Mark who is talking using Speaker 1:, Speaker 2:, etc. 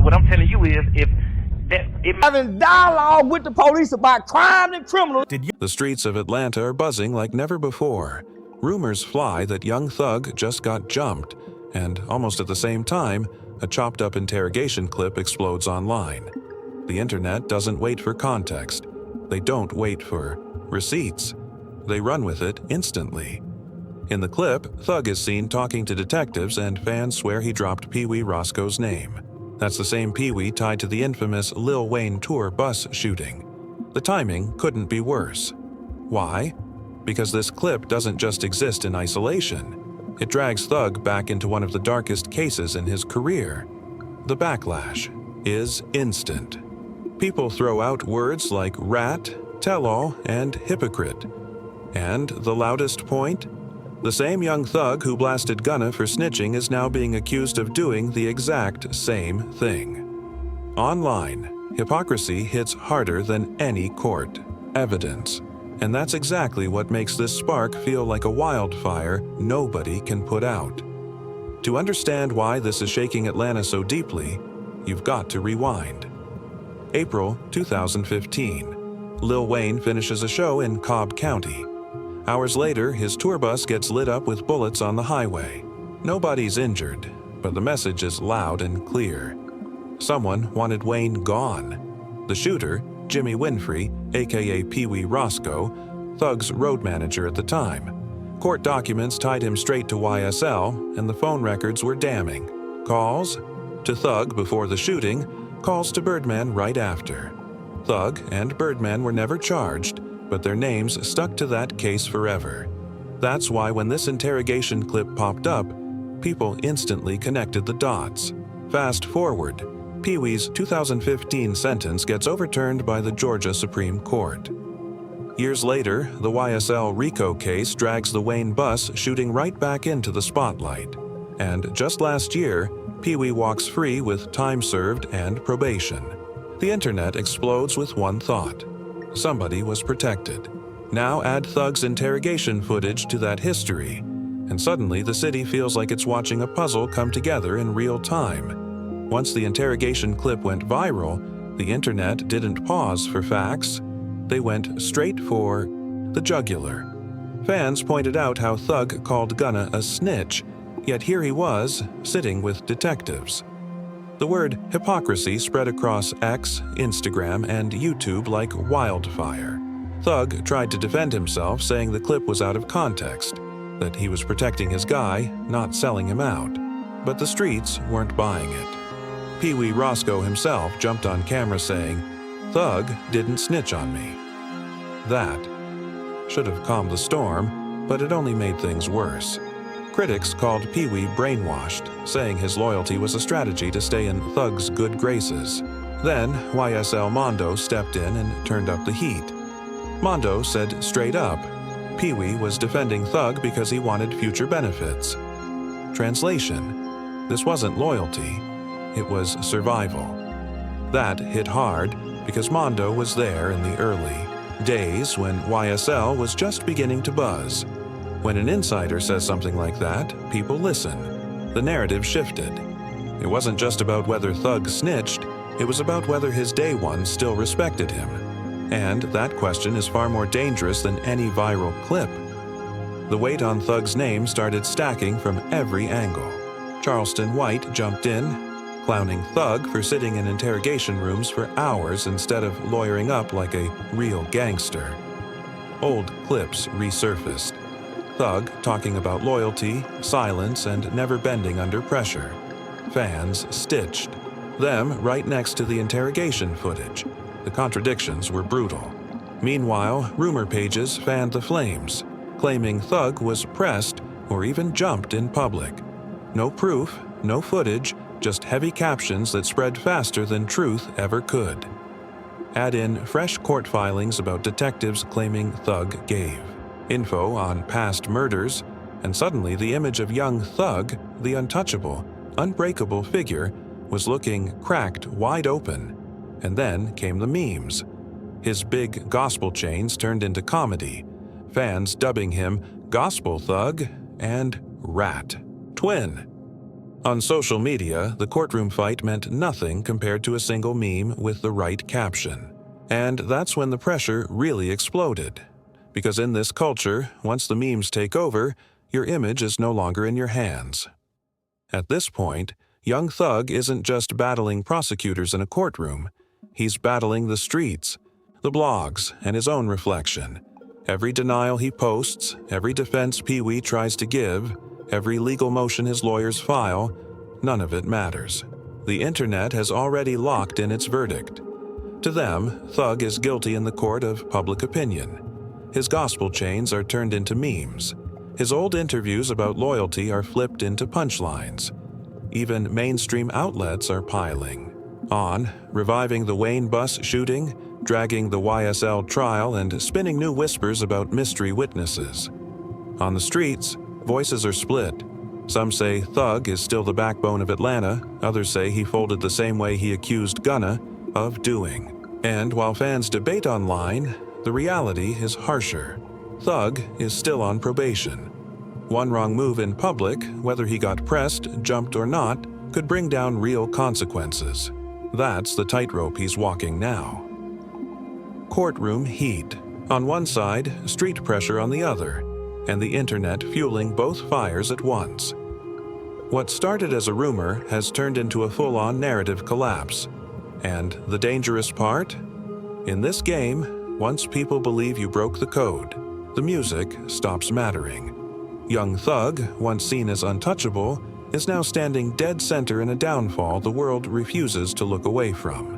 Speaker 1: what I'm telling you is,
Speaker 2: having dialogue with the police about crime and criminals.
Speaker 3: The streets of Atlanta are buzzing like never before. Rumors fly that young thug just got jumped, and almost at the same time, a chopped-up interrogation clip explodes online. The internet doesn't wait for context. They don't wait for receipts. They run with it instantly. In the clip, Thug is seen talking to detectives, and fans swear he dropped Peewee Rosco's name. That's the same Peewee tied to the infamous Lil Wayne tour bus shooting. The timing couldn't be worse. Why? Because this clip doesn't just exist in isolation. It drags Thug back into one of the darkest cases in his career. The backlash is instant. People throw out words like rat, tell-all, and hypocrite. And the loudest point? The same young thug who blasted Gunna for snitching is now being accused of doing the exact same thing. Online, hypocrisy hits harder than any court evidence. And that's exactly what makes this spark feel like a wildfire nobody can put out. To understand why this is shaking Atlanta so deeply, you've got to rewind. April 2015. Lil Wayne finishes a show in Cobb County. Hours later, his tour bus gets lit up with bullets on the highway. Nobody's injured, but the message is loud and clear. Someone wanted Wayne gone. The shooter, Jimmy Winfrey, aka Peewee Rosco, Thug's road manager at the time. Court documents tied him straight to YSL, and the phone records were damning. Calls to Thug before the shooting, calls to Birdman right after. Thug and Birdman were never charged, but their names stuck to that case forever. That's why when this interrogation clip popped up, people instantly connected the dots. Fast forward, Peewee's 2015 sentence gets overturned by the Georgia Supreme Court. Years later, the YSL Rico case drags the Wayne bus shooting right back into the spotlight. And just last year, Peewee walks free with time served and probation. The internet explodes with one thought. Somebody was protected. Now add Thug's interrogation footage to that history, and suddenly the city feels like it's watching a puzzle come together in real time. Once the interrogation clip went viral, the internet didn't pause for facts. They went straight for the jugular. Fans pointed out how Thug called Gunna a snitch, yet here he was, sitting with detectives. The word hypocrisy spread across X, Instagram, and YouTube like wildfire. Thug tried to defend himself, saying the clip was out of context, that he was protecting his guy, not selling him out. But the streets weren't buying it. Peewee Rosco himself jumped on camera saying, "Thug didn't snitch on me." That should have calmed the storm, but it only made things worse. Critics called Peewee brainwashed, saying his loyalty was a strategy to stay in Thug's good graces. Then, YSL Mondo stepped in and turned up the heat. Mondo said straight up, Peewee was defending Thug because he wanted future benefits. Translation: this wasn't loyalty, it was survival. That hit hard because Mondo was there in the early days when YSL was just beginning to buzz. When an insider says something like that, people listen. The narrative shifted. It wasn't just about whether Thug snitched, it was about whether his day ones still respected him. And that question is far more dangerous than any viral clip. The weight on Thug's name started stacking from every angle. Charleston White jumped in, clowning Thug for sitting in interrogation rooms for hours instead of lawyering up like a real gangster. Old clips resurfaced. Thug talking about loyalty, silence, and never bending under pressure. Fans stitched them right next to the interrogation footage. The contradictions were brutal. Meanwhile, rumor pages fanned the flames, claiming Thug was pressed or even jumped in public. No proof, no footage, just heavy captions that spread faster than truth ever could. Add in fresh court filings about detectives claiming Thug gave, info on past murders, and suddenly the image of young Thug, the untouchable, unbreakable figure, was looking cracked wide open. And then came the memes. His big gospel chains turned into comedy, fans dubbing him Gospel Thug and Rat Twin. On social media, the courtroom fight meant nothing compared to a single meme with the right caption. And that's when the pressure really exploded. Because in this culture, once the memes take over, your image is no longer in your hands. At this point, young Thug isn't just battling prosecutors in a courtroom. He's battling the streets, the blogs, and his own reflection. Every denial he posts, every defense Peewee tries to give, every legal motion his lawyers file, none of it matters. The internet has already locked in its verdict. To them, Thug is guilty in the court of public opinion. His gospel chains are turned into memes. His old interviews about loyalty are flipped into punchlines. Even mainstream outlets are piling on, reviving the Wayne bus shooting, dragging the YSL trial, and spinning new whispers about mystery witnesses. On the streets, voices are split. Some say Thug is still the backbone of Atlanta, others say he folded the same way he accused Gunna of doing. And while fans debate online, the reality is harsher. Thug is still on probation. One wrong move in public, whether he got pressed, jumped, or not, could bring down real consequences. That's the tightrope he's walking now. Courtroom heat. On one side, street pressure on the other, and the internet fueling both fires at once. What started as a rumor has turned into a full-on narrative collapse. And the dangerous part? In this game, once people believe you broke the code, the music stops mattering. Young Thug, once seen as untouchable, is now standing dead center in a downfall the world refuses to look away from.